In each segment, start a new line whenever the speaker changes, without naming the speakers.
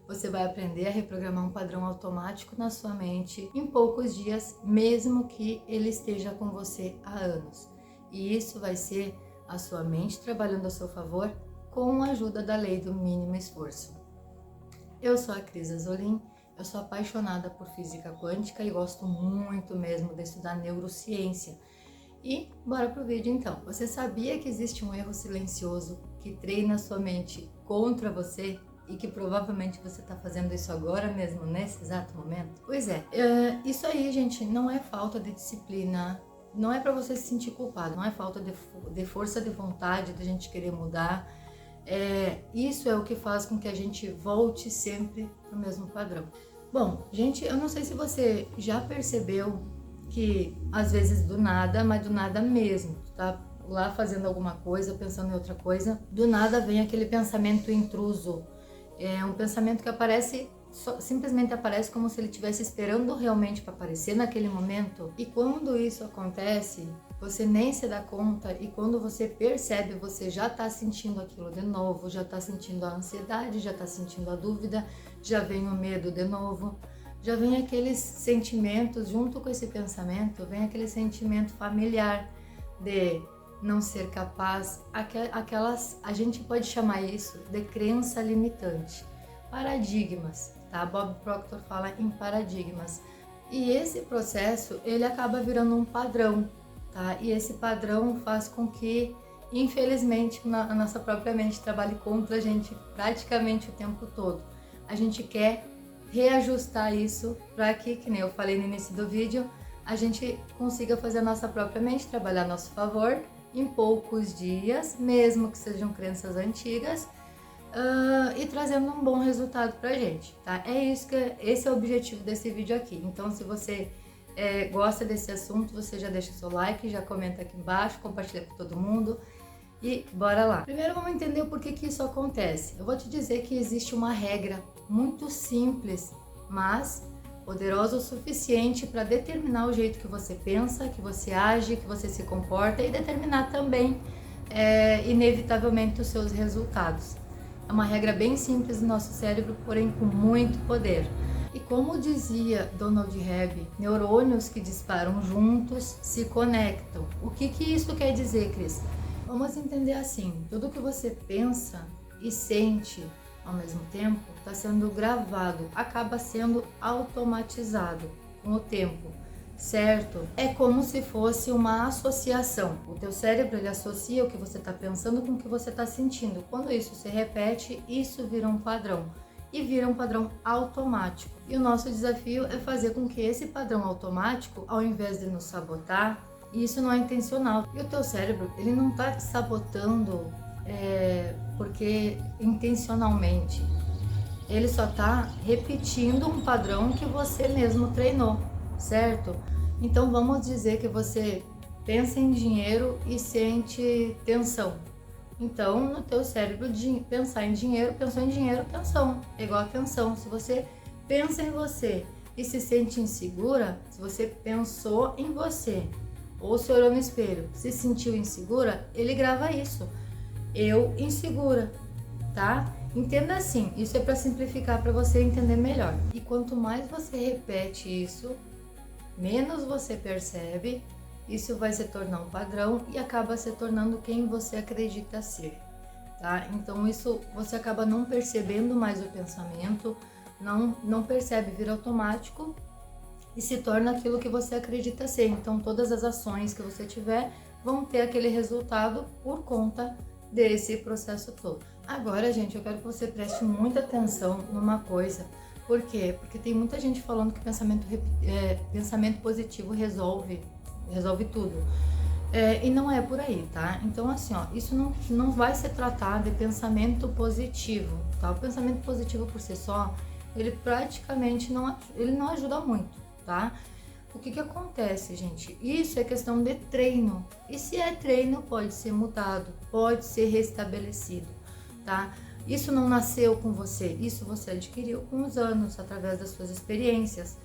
você vai aprender a reprogramar um padrão automático na sua mente em poucos dias, mesmo que ele esteja com você há anos. E isso vai ser a sua mente trabalhando a seu favor com a ajuda da lei do mínimo esforço. Eu sou a Cris Azolim, eu sou apaixonada por física quântica e gosto muito mesmo de estudar neurociência. E bora pro vídeo então. Você sabia que existe um erro silencioso que treina sua mente contra você e que provavelmente você está fazendo isso agora mesmo, nesse exato momento? Pois é, isso aí, gente, não é falta de disciplina, não é para você se sentir culpado, não é falta de força de vontade, de a gente querer mudar. Isso é o que faz com que a gente volte sempre pro mesmo padrão. Bom, gente, eu não sei se você já percebeu que às vezes do nada, mas do nada mesmo, tá lá fazendo alguma coisa, pensando em outra coisa, do nada vem aquele pensamento intruso, um pensamento que aparece, simplesmente aparece como se ele estivesse esperando realmente para aparecer naquele momento. E quando isso acontece, você nem se dá conta, e quando você percebe, você já está sentindo aquilo de novo, já está sentindo a ansiedade, já está sentindo a dúvida, já vem o medo de novo. Já vem aqueles sentimentos, junto com esse pensamento, vem aquele sentimento familiar de não ser capaz, a gente pode chamar isso de crença limitante, paradigmas, tá? Bob Proctor fala em paradigmas. E esse processo, ele acaba virando um padrão, tá? E esse padrão faz com que, infelizmente, a nossa própria mente trabalhe contra a gente praticamente o tempo todo. A gente quer reajustar isso para que nem eu falei no início do vídeo, a gente consiga fazer a nossa própria mente trabalhar a nosso favor em poucos dias, mesmo que sejam crenças antigas, e trazendo um bom resultado pra gente, tá? Esse é o objetivo desse vídeo aqui. Então, se você gosta desse assunto, você já deixa o seu like, já comenta aqui embaixo, compartilha com todo mundo. E bora lá! Primeiro vamos entender o porquê que isso acontece. Eu vou te dizer que existe uma regra muito simples, mas poderosa o suficiente para determinar o jeito que você pensa, que você age, que você se comporta e determinar também, inevitavelmente, os seus resultados. É uma regra bem simples do nosso cérebro, porém com muito poder. E como dizia Donald Hebb, neurônios que disparam juntos se conectam. O que isso quer dizer, Cris? Vamos entender assim, tudo que você pensa e sente ao mesmo tempo está sendo gravado, acaba sendo automatizado com o tempo, certo? É como se fosse uma associação. O teu cérebro, ele associa o que você está pensando com o que você está sentindo. Quando isso se repete, isso vira um padrão. E vira um padrão automático. E o nosso desafio é fazer com que esse padrão automático, ao invés de nos sabotar, e isso não é intencional. E o teu cérebro, ele não está te sabotando porque intencionalmente. Ele só está repetindo um padrão que você mesmo treinou, certo? Então vamos dizer que você pensa em dinheiro e sente tensão. Então no teu cérebro, pensar em dinheiro, pensou em dinheiro, tensão, é igual a tensão. Se você pensa em você e se sente insegura, se você pensou em você, ou se olhou no espelho, se sentiu insegura, ele grava isso. Eu insegura, tá? Entenda assim, isso é para simplificar, para você entender melhor. E quanto mais você repete isso, menos você percebe, isso vai se tornar um padrão e acaba se tornando quem você acredita ser, tá? Então isso você acaba não percebendo mais o pensamento, não percebe, vira automático e se torna aquilo que você acredita ser. Então todas as ações que você tiver vão ter aquele resultado por conta desse processo todo. Agora, gente, eu quero que você preste muita atenção numa coisa. Por quê? Porque tem muita gente falando que pensamento positivo resolve tudo. E não é por aí, tá? Então, assim, ó, isso não vai se tratar de pensamento positivo, tá? O pensamento positivo por si só, ele praticamente não ajuda muito, tá? O que acontece, gente? Isso é questão de treino. E se é treino, pode ser mudado, pode ser restabelecido, tá? Isso não nasceu com você, isso você adquiriu com os anos, através das suas experiências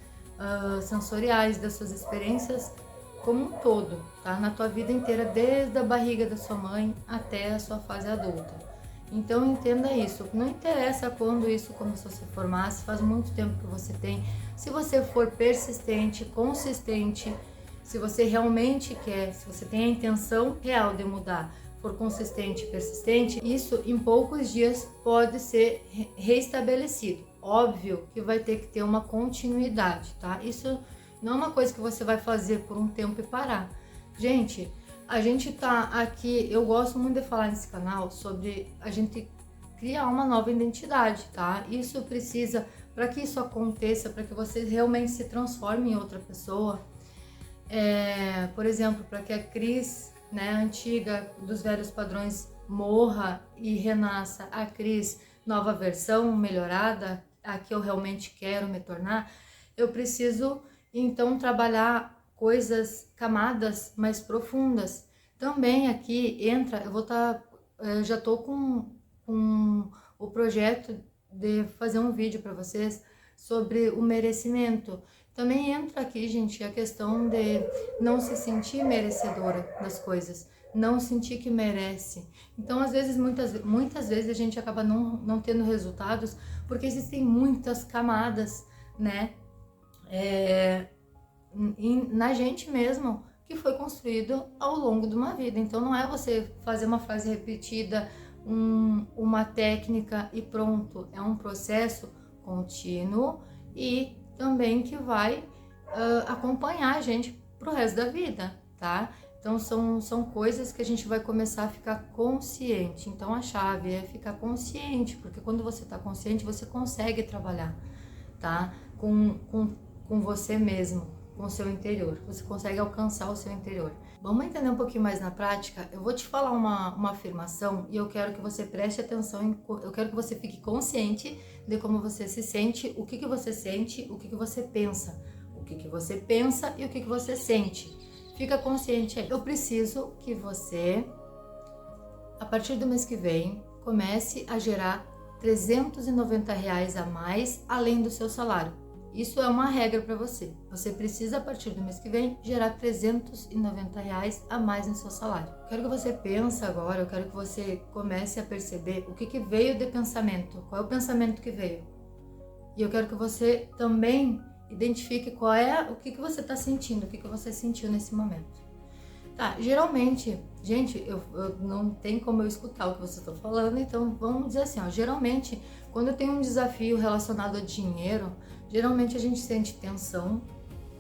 sensoriais, das suas experiências como um todo, tá? Na tua vida inteira, desde a barriga da sua mãe até a sua fase adulta. Então entenda isso, não interessa quando isso começou a se formar, se faz muito tempo que você tem, se você for persistente, consistente, se você realmente quer, se você tem a intenção real de mudar, for consistente e persistente, isso em poucos dias pode ser reestabelecido. Óbvio que vai ter que ter uma continuidade, tá? Isso não é uma coisa que você vai fazer por um tempo e parar. Gente, a gente tá aqui, eu gosto muito de falar nesse canal sobre a gente criar uma nova identidade, tá? Isso precisa, para que isso aconteça, para que você realmente se transforme em outra pessoa, por exemplo, para que a Cris, né, antiga, dos velhos padrões, morra e renasça a Cris, nova versão, melhorada, a que eu realmente quero me tornar, eu preciso então trabalhar coisas, camadas mais profundas. Também aqui entra, já tô com o projeto de fazer um vídeo para vocês sobre o merecimento. Também entra aqui, gente, a questão de não se sentir merecedora das coisas, não sentir que merece. Então, às vezes, muitas vezes a gente acaba não tendo resultados porque existem muitas camadas, né, na gente mesmo, que foi construído ao longo de uma vida. Então, não é você fazer uma frase repetida, uma técnica e pronto. É um processo contínuo e também que vai acompanhar a gente pro resto da vida, tá? Então são coisas que a gente vai começar a ficar consciente. Então a chave é ficar consciente, porque quando você tá consciente, você consegue trabalhar, tá? Com você mesmo, com o seu interior. Você consegue alcançar o seu interior. Vamos entender um pouquinho mais na prática? Eu vou te falar uma afirmação e eu quero que você preste atenção, eu quero que você fique consciente de como você se sente, o que você sente, o que você pensa. O que você pensa e o que você sente. Fica consciente aí. Eu preciso que você, a partir do mês que vem, comece a gerar R$390 a mais além do seu salário. Isso é uma regra para você. Você precisa, a partir do mês que vem, gerar R$390 a mais no seu salário. Eu quero que você pense agora, eu quero que você comece a perceber o que veio de pensamento. Qual é o pensamento que veio? E eu quero que você também identifique o que você está sentindo, o que você sentiu nesse momento. Tá, geralmente, gente, eu não tem como eu escutar o que você está falando, então vamos dizer assim, ó, geralmente, quando eu tenho um desafio relacionado a dinheiro, geralmente a gente sente tensão,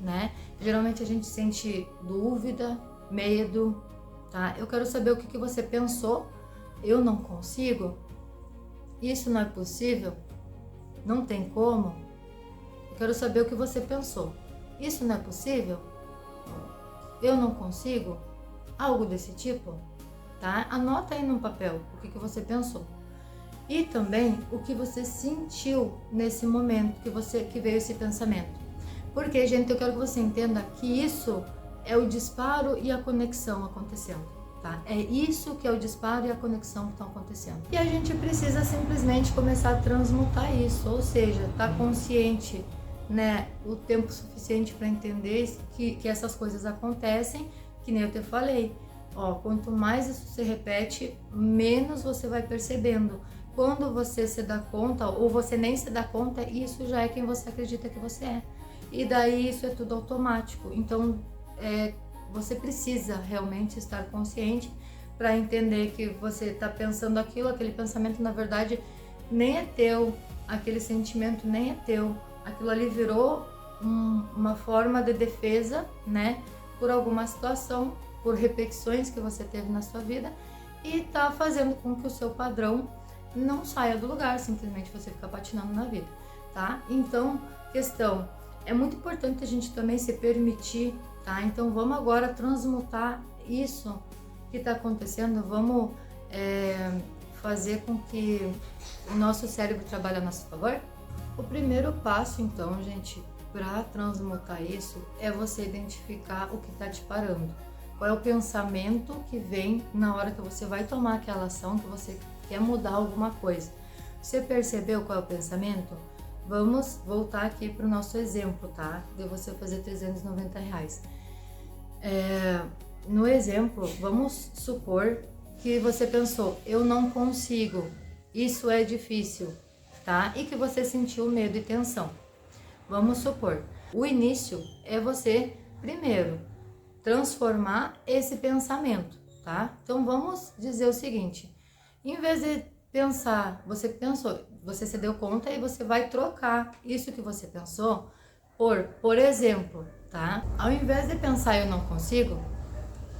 né? Geralmente a gente sente dúvida, medo, tá? Eu quero saber o que você pensou. Eu não consigo? Isso não é possível? Não tem como? Eu quero saber o que você pensou. Isso não é possível? Eu não consigo? Algo desse tipo, tá? Anota aí no papel o que você pensou. E também o que você sentiu nesse momento que veio esse pensamento. Porque, gente, eu quero que você entenda que isso é o disparo e a conexão acontecendo, tá? É isso que é o disparo e a conexão que estão acontecendo. E a gente precisa simplesmente começar a transmutar isso, ou seja, estar consciente, né, o tempo suficiente para entender que essas coisas acontecem, que nem eu te falei. Ó, quanto mais isso se repete, menos você vai percebendo. Quando você se dá conta, ou você nem se dá conta, isso já é quem você acredita que você é. E daí isso é tudo automático. Então, você precisa realmente estar consciente para entender que você está pensando aquilo, aquele pensamento na verdade nem é teu, aquele sentimento nem é teu. Aquilo ali virou uma forma de defesa, né, por alguma situação, por repetições que você teve na sua vida e tá fazendo com que o seu padrão não saia do lugar, simplesmente você fica patinando na vida, tá? Então, é muito importante a gente também se permitir, tá? Então, vamos agora transmutar isso que tá acontecendo, vamos fazer com que o nosso cérebro trabalhe a nosso favor? O primeiro passo, então, gente, para transmutar isso, é você identificar o que está te parando. Qual é o pensamento que vem na hora que você vai tomar aquela ação, que você quer mudar alguma coisa. Você percebeu qual é o pensamento? Vamos voltar aqui para o nosso exemplo, tá? De você fazer R$390. No exemplo, vamos supor que você pensou, eu não consigo. isso é difícil, tá? E que você sentiu medo e tensão. Vamos supor, o início é você, primeiro, transformar esse pensamento, tá? Então vamos dizer o seguinte, em vez de pensar, você pensou, você se deu conta e você vai trocar isso que você pensou por exemplo, tá? Ao invés de pensar eu não consigo,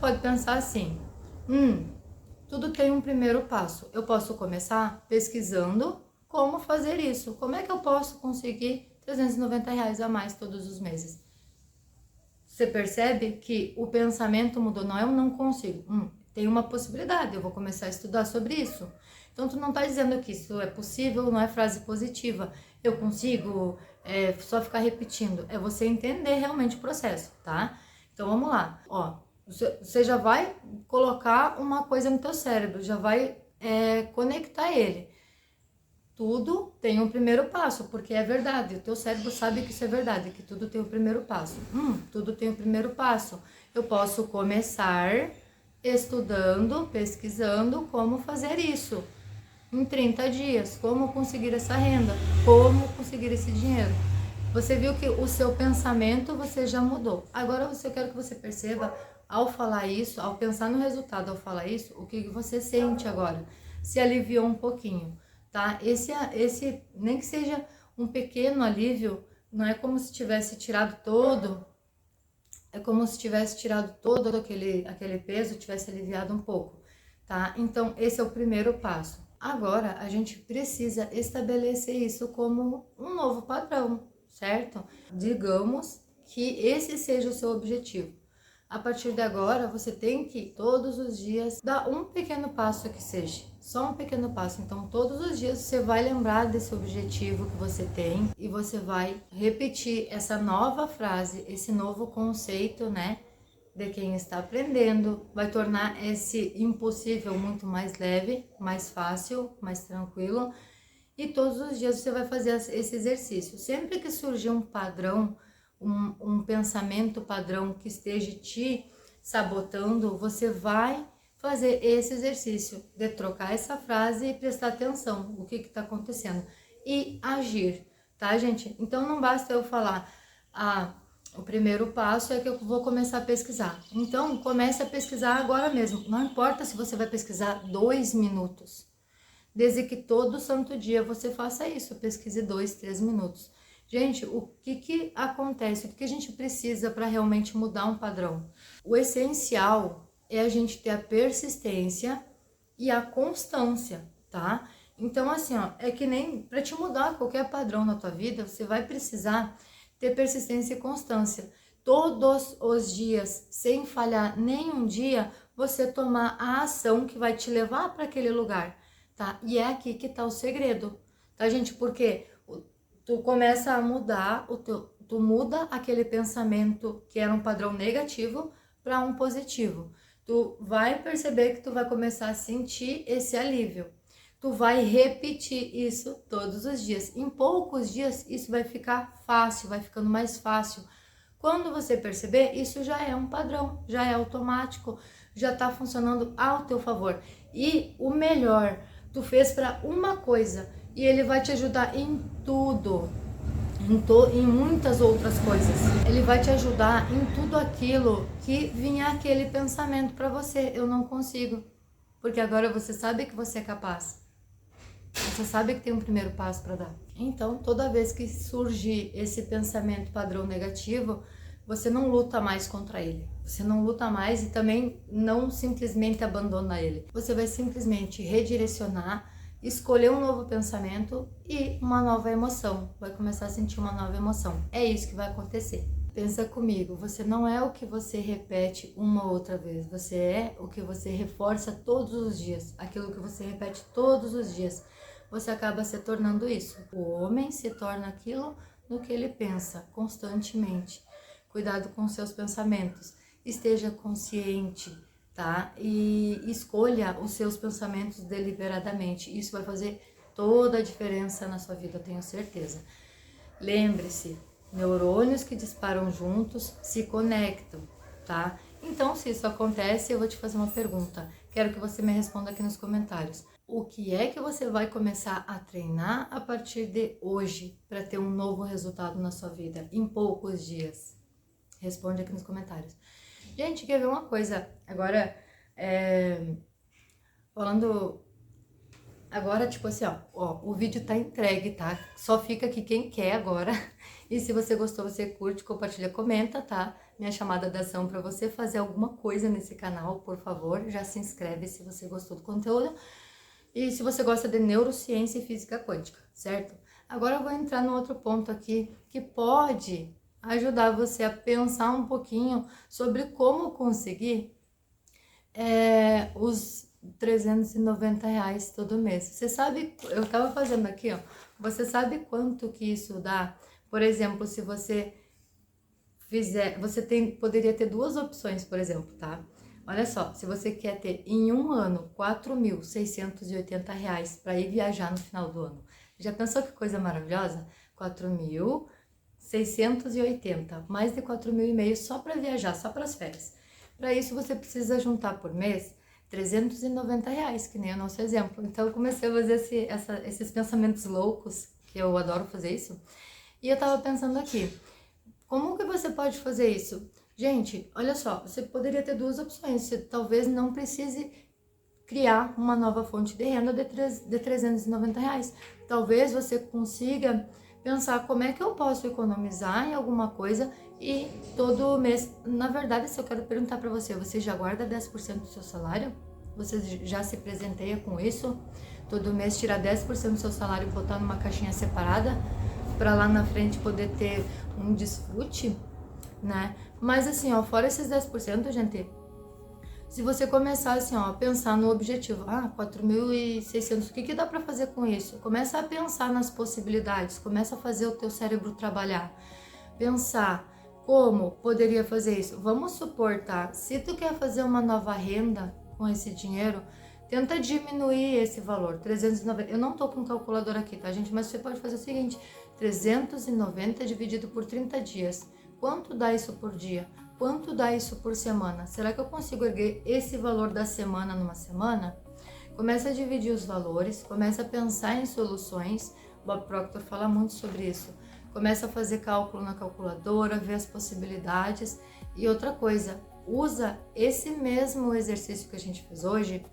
pode pensar assim, tudo tem um primeiro passo. Eu posso começar pesquisando como fazer isso. Como é que eu posso conseguir R$ 390 a mais todos os meses? Você percebe que o pensamento mudou, não é eu não consigo. Tem uma possibilidade, eu vou começar a estudar sobre isso. Então, tu não tá dizendo que isso é possível, não é frase positiva. Eu consigo só ficar repetindo. É você entender realmente o processo, tá? Então, vamos lá. Ó, você já vai colocar uma coisa no teu cérebro, já vai conectar ele. Tudo tem um primeiro passo, porque é verdade. O teu cérebro sabe que isso é verdade, que tudo tem o primeiro passo. Tudo tem o primeiro passo. Eu posso começar estudando, pesquisando como fazer isso. Em 30 dias, como conseguir essa renda, como conseguir esse dinheiro. Você viu que o seu pensamento você já mudou. Agora eu quero que você perceba, ao falar isso, ao pensar no resultado, ao falar isso, o que você sente agora. Se aliviou um pouquinho, tá? Esse nem que seja um pequeno alívio, não é como se tivesse tirado todo, é como se tivesse tirado todo aquele peso, tivesse aliviado um pouco, tá? Então, esse é o primeiro passo. Agora, a gente precisa estabelecer isso como um novo padrão, certo? Digamos que esse seja o seu objetivo. A partir de agora, você tem que todos os dias dar um pequeno passo que seja, só um pequeno passo. Então, todos os dias você vai lembrar desse objetivo que você tem e você vai repetir essa nova frase, esse novo conceito, né? De quem está aprendendo, vai tornar esse impossível muito mais leve, mais fácil, mais tranquilo. E todos os dias você vai fazer esse exercício. Sempre que surgir um padrão, um pensamento padrão que esteja te sabotando, você vai fazer esse exercício de trocar essa frase e prestar atenção o que está acontecendo e agir, tá, gente? Então não basta eu falar, o primeiro passo é que eu vou começar a pesquisar. Então, comece a pesquisar agora mesmo. Não importa se você vai pesquisar 2 minutos. Desde que todo santo dia você faça isso, pesquise 2, 3 minutos. Gente, o que acontece? O que a gente precisa para realmente mudar um padrão? O essencial é a gente ter a persistência e a constância, tá? Então, assim, ó, é que nem para te mudar qualquer padrão na tua vida, você vai precisar ter persistência e constância. Todos os dias, sem falhar nenhum dia, você tomar a ação que vai te levar para aquele lugar, tá? E é aqui que tá o segredo, tá, gente? Porque tu começa a mudar, tu muda aquele pensamento que era um padrão negativo para um positivo. Tu vai perceber que tu vai começar a sentir esse alívio. Tu vai repetir isso todos os dias. Em poucos dias isso vai ficar fácil, vai ficando mais fácil. Quando você perceber, isso já é um padrão, já é automático, já tá funcionando ao teu favor. E o melhor, tu fez para uma coisa e ele vai te ajudar em tudo, em muitas outras coisas. Ele vai te ajudar em tudo aquilo que vinha aquele pensamento para você, eu não consigo. Porque agora você sabe que você é capaz. Você sabe que tem um primeiro passo para dar. Então, toda vez que surgir esse pensamento padrão negativo, você não luta mais contra ele. Você não luta mais e também não simplesmente abandona ele. Você vai simplesmente redirecionar, escolher um novo pensamento e uma nova emoção. Vai começar a sentir uma nova emoção. É isso que vai acontecer. Pensa comigo, você não é o que você repete uma outra vez. Você é o que você reforça todos os dias. Aquilo que você repete todos os dias. Você acaba se tornando isso. O homem se torna aquilo no que ele pensa constantemente. Cuidado com seus pensamentos. Esteja consciente, tá? E escolha os seus pensamentos deliberadamente. Isso vai fazer toda a diferença na sua vida, eu tenho certeza. Lembre-se, neurônios que disparam juntos se conectam, tá? Então, se isso acontece, eu vou te fazer uma pergunta. Quero que você me responda aqui nos comentários. o que é que você vai começar a treinar a partir de hoje para ter um novo resultado na sua vida em poucos dias? Responde aqui nos comentários. Gente, quer ver uma coisa? Agora, falando... Agora, tipo assim, ó, o vídeo tá entregue, tá? Só fica aqui quem quer agora. E se você gostou, você curte, compartilha, comenta, tá? Minha chamada de ação para você fazer alguma coisa nesse canal, por favor, já se inscreve se você gostou do conteúdo. E se você gosta de neurociência e física quântica, certo? Agora eu vou entrar no outro ponto aqui que pode ajudar você a pensar um pouquinho sobre como conseguir os R$ 390 todo mês. Você sabe, eu tava fazendo aqui, ó, você sabe quanto que isso dá? Por exemplo, se você fizer, poderia ter duas opções, por exemplo, tá? Olha só, se você quer ter em um ano R$ 4.680 para ir viajar no final do ano, já pensou que coisa maravilhosa? 4.680, mais de 4.500 só para viajar, só para as férias. Para isso você precisa juntar por mês R$ 390, que nem o nosso exemplo. Então eu comecei a fazer esses pensamentos loucos, que eu adoro fazer isso, e eu tava pensando aqui, como que você pode fazer isso? Gente, olha só, você poderia ter duas opções. Você talvez não precise criar uma nova fonte de renda de R$ 390. Talvez você consiga pensar como é que eu posso economizar em alguma coisa e todo mês... Na verdade, se eu quero perguntar para você, você já guarda 10% do seu salário? Você já se presenteia com isso? Todo mês tirar 10% do seu salário e botar numa caixinha separada para lá na frente poder ter um desfrute, né? Mas assim, ó, fora esses 10%, gente, se você começar assim, ó, a pensar no objetivo, 4.600, o que dá para fazer com isso? Começa a pensar nas possibilidades, começa a fazer o teu cérebro trabalhar, pensar como poderia fazer isso. Vamos supor, tá? Se tu quer fazer uma nova renda com esse dinheiro, tenta diminuir esse valor, 390. Eu não tô com calculadora aqui, tá, gente? Mas você pode fazer o seguinte, 390 dividido por 30 dias. Quanto dá isso por dia? Quanto dá isso por semana? Será que eu consigo erguer esse valor da semana numa semana? Começa a dividir os valores, começa a pensar em soluções. Bob Proctor fala muito sobre isso. Começa a fazer cálculo na calculadora, ver as possibilidades. E outra coisa, usa esse mesmo exercício que a gente fez hoje,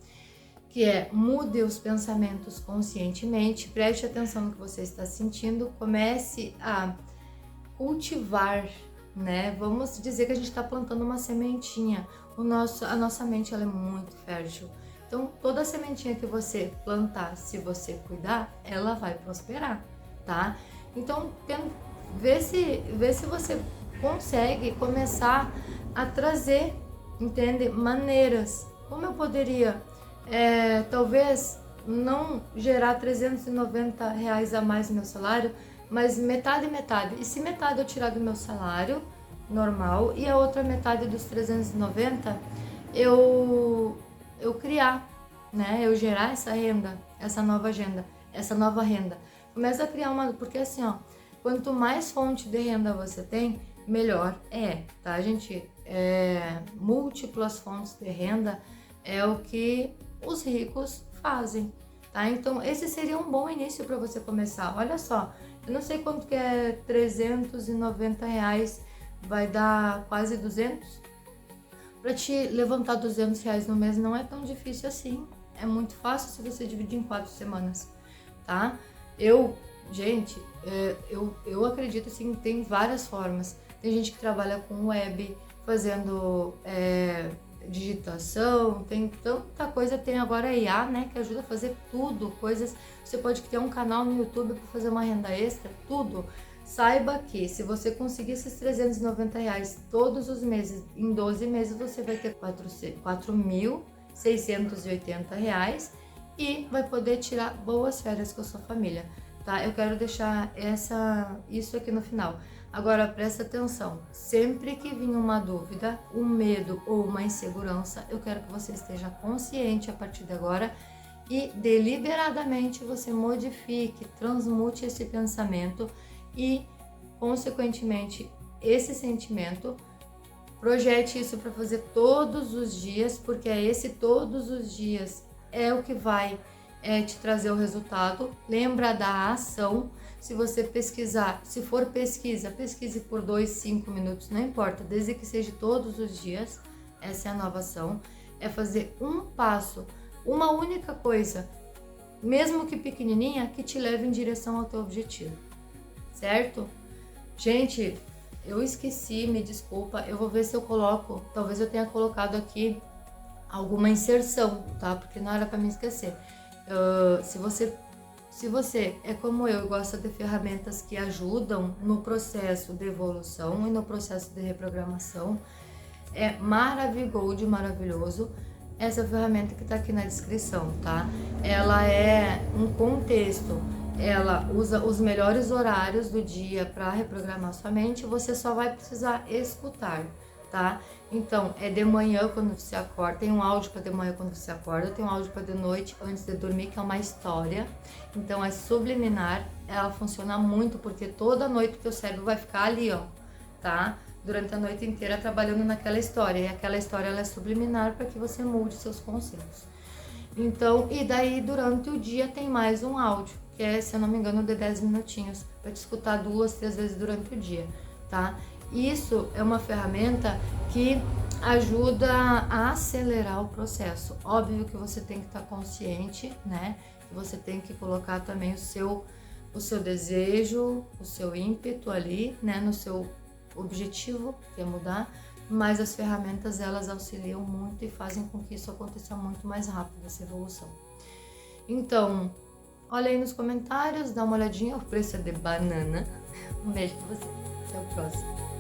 que é mude os pensamentos conscientemente, preste atenção no que você está sentindo, comece a cultivar, né? Vamos dizer que a gente está plantando uma sementinha. A nossa mente ela é muito fértil. Então, toda sementinha que você plantar, se você cuidar, ela vai prosperar, tá? Então, vê se você consegue começar a trazer, entende? Maneiras. Como eu poderia, talvez, não gerar R$ 390 a mais no meu salário, mas metade e metade. E se metade eu tirar do meu salário normal e a outra metade dos 390 eu criar, né? Eu gerar essa renda, essa nova renda. Começa a criar porque assim, ó, quanto mais fonte de renda você tem, melhor tá, gente? Múltiplas fontes de renda é o que os ricos fazem, tá? Então esse seria um bom início para você começar. Olha só, eu não sei quanto que é R$ 390, vai dar quase 200. Para te levantar R$ 200 no mês não é tão difícil assim. É muito fácil se você dividir em 4 semanas, tá? Gente, eu acredito assim, tem várias formas. Tem gente que trabalha com web, fazendo digitação, tem tanta coisa, tem agora a IA, né, que ajuda a fazer tudo, coisas, você pode criar um canal no YouTube para fazer uma renda extra, tudo. Saiba que se você conseguir esses R$ 390 todos os meses, em 12 meses você vai ter R$ 4.680 e vai poder tirar boas férias com a sua família, tá? Eu quero deixar isso aqui no final. Agora presta atenção, sempre que vir uma dúvida, um medo ou uma insegurança, eu quero que você esteja consciente a partir de agora e deliberadamente você modifique, transmute esse pensamento e, consequentemente, esse sentimento, projete isso para fazer todos os dias, porque esse todos os dias é o que vai é te trazer o resultado. Lembra da ação. Se você pesquisar, se for pesquisa, pesquise por 2, 5 minutos, não importa, desde que seja todos os dias. Essa é a nova ação. É fazer um passo, uma única coisa, mesmo que pequenininha, que te leve em direção ao teu objetivo, certo? Gente, eu esqueci, me desculpa, eu vou ver se eu coloco, talvez eu tenha colocado aqui alguma inserção, tá? Porque não era para me esquecer. Se você é como eu e gosta de ferramentas que ajudam no processo de evolução e no processo de reprogramação, é maravilhoso essa ferramenta que está aqui na descrição, tá? Ela é um contexto, ela usa os melhores horários do dia para reprogramar sua mente, você só vai precisar escutar, tá? Então, é de manhã quando você acorda, tem um áudio para de manhã quando você acorda, tem um áudio para de noite antes de dormir, que é uma história. Então, é subliminar, ela funciona muito porque toda noite o teu cérebro vai ficar ali, ó, tá? Durante a noite inteira trabalhando naquela história, e aquela história ela é subliminar para que você mude seus conceitos. Então, e daí durante o dia tem mais um áudio, que é, se eu não me engano, de 10 minutinhos, para te escutar 2, 3 vezes durante o dia, tá? Isso é uma ferramenta que ajuda a acelerar o processo. Óbvio que você tem que estar consciente, né? Que você tem que colocar também o seu desejo, o seu ímpeto ali, né? No seu objetivo, que é mudar, mas as ferramentas elas auxiliam muito e fazem com que isso aconteça muito mais rápido, essa evolução. Então, olha aí nos comentários, dá uma olhadinha, o preço é de banana. Um beijo pra você, até o próximo.